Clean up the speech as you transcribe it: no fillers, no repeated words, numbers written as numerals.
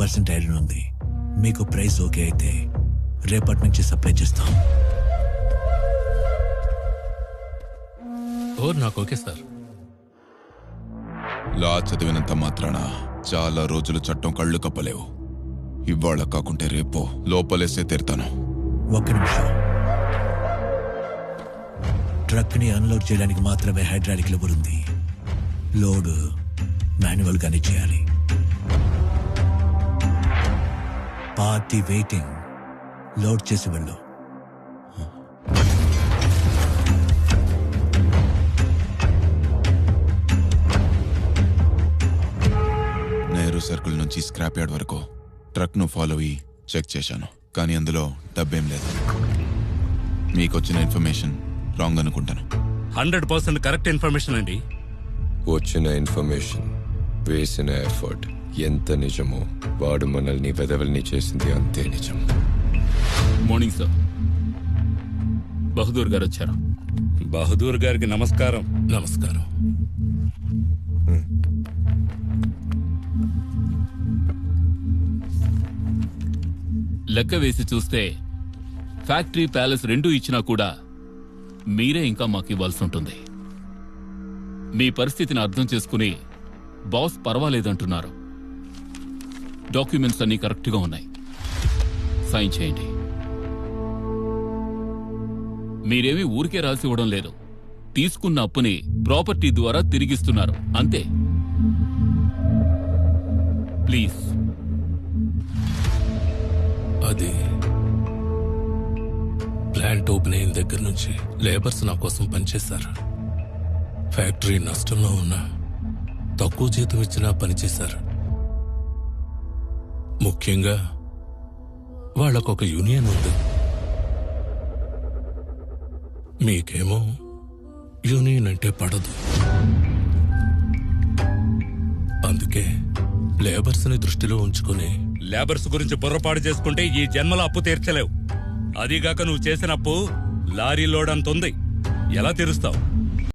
100% iron ఉంది. మీకు price okay అయితే రేపటి నుంచి సప్లై చేస్తాం. నాకు ఓకే సార్. లా చదివినంత మాత్రాన చాలా రోజులు చట్టం కళ్ళు కప్పలేవు. ఇవాళ కాకుంటే రేపో లోపలేసే తీరుతాను. ఒక్క నిమిషం. ట్రక్ ని అన్లోడ్ చేయడానికి మాత్రమే హైడ్రాలిక్ లివర్ ఉంది. లోడ్ మాన్యువల్ గానే చేయాలి. Party waiting. లోడ్ చేసి వెళ్ళు. నెహ్రూ సర్కిల్ నుంచి స్క్రాప్ యార్డ్ వరకు ట్రక్ ను ఫాలో అయ్యి చెక్ చేశాను, కానీ అందులో డబ్బేం లేదు. మీకొచ్చిన ఇన్ఫర్మేషన్ రాంగ్ అనుకుంటాను. 100% కరెక్ట్ ఇన్ఫర్మేషన్ అండి. వచ్చిన ఇన్ఫర్మేషన్, వేసిన ఎఫర్ట్ ఎంత నిజమో వాడు మనల్ని వెదవల్ని చేసింది అంతే నిజం. Morning sir. బహదూర్ గారు వచ్చారు. బహదూర్ గారికి నమస్కారం. నమస్కారం. లెక్క వేసి చూస్తే ఫ్యాక్టరీ ప్యాలెస్ రెండూ ఇచ్చినా కూడా మీరే ఇంకా మాకు ఇవ్వాల్సి ఉంటుంది. మీ పరిస్థితిని అర్థం చేసుకుని బాస్ పర్వాలేదంటున్నారు. డాక్యుమెంట్స్ అన్నీ కరెక్ట్గా ఉన్నాయి. సైన్ చేయండి. మీరేమీ ఊరికే రాసి ఇవ్వడం లేదు. తీసుకున్న అప్పుని ప్రాపర్టీ ద్వారా తిరిగిస్తున్నారు అంతే. ప్లీజ్. అది ప్లాంట్ ఓపెన్ అయిన దగ్గర నుంచి లేబర్స్ నా కోసం పనిచేశారు. ఫ్యాక్టరీ నష్టంలో ఉన్నా తక్కువ జీతం ఇచ్చినా పనిచేశారు. ముఖ్యంగా వాళ్ళకొక యూనియన్ ఉంది. మీకేమో యూనియన్ అంటే పడదు. అందుకే లేబర్స్ని దృష్టిలో ఉంచుకుని లేబర్స్ గురించి బుర్రపాటు చేసుకుంటే ఈ జన్మలో అప్పు తీర్చలేవు. అదిగాక నువ్వు చేసిన అప్పు లారీ లోడ్ అంత ఉంది. ఎలా తీరుస్తావు?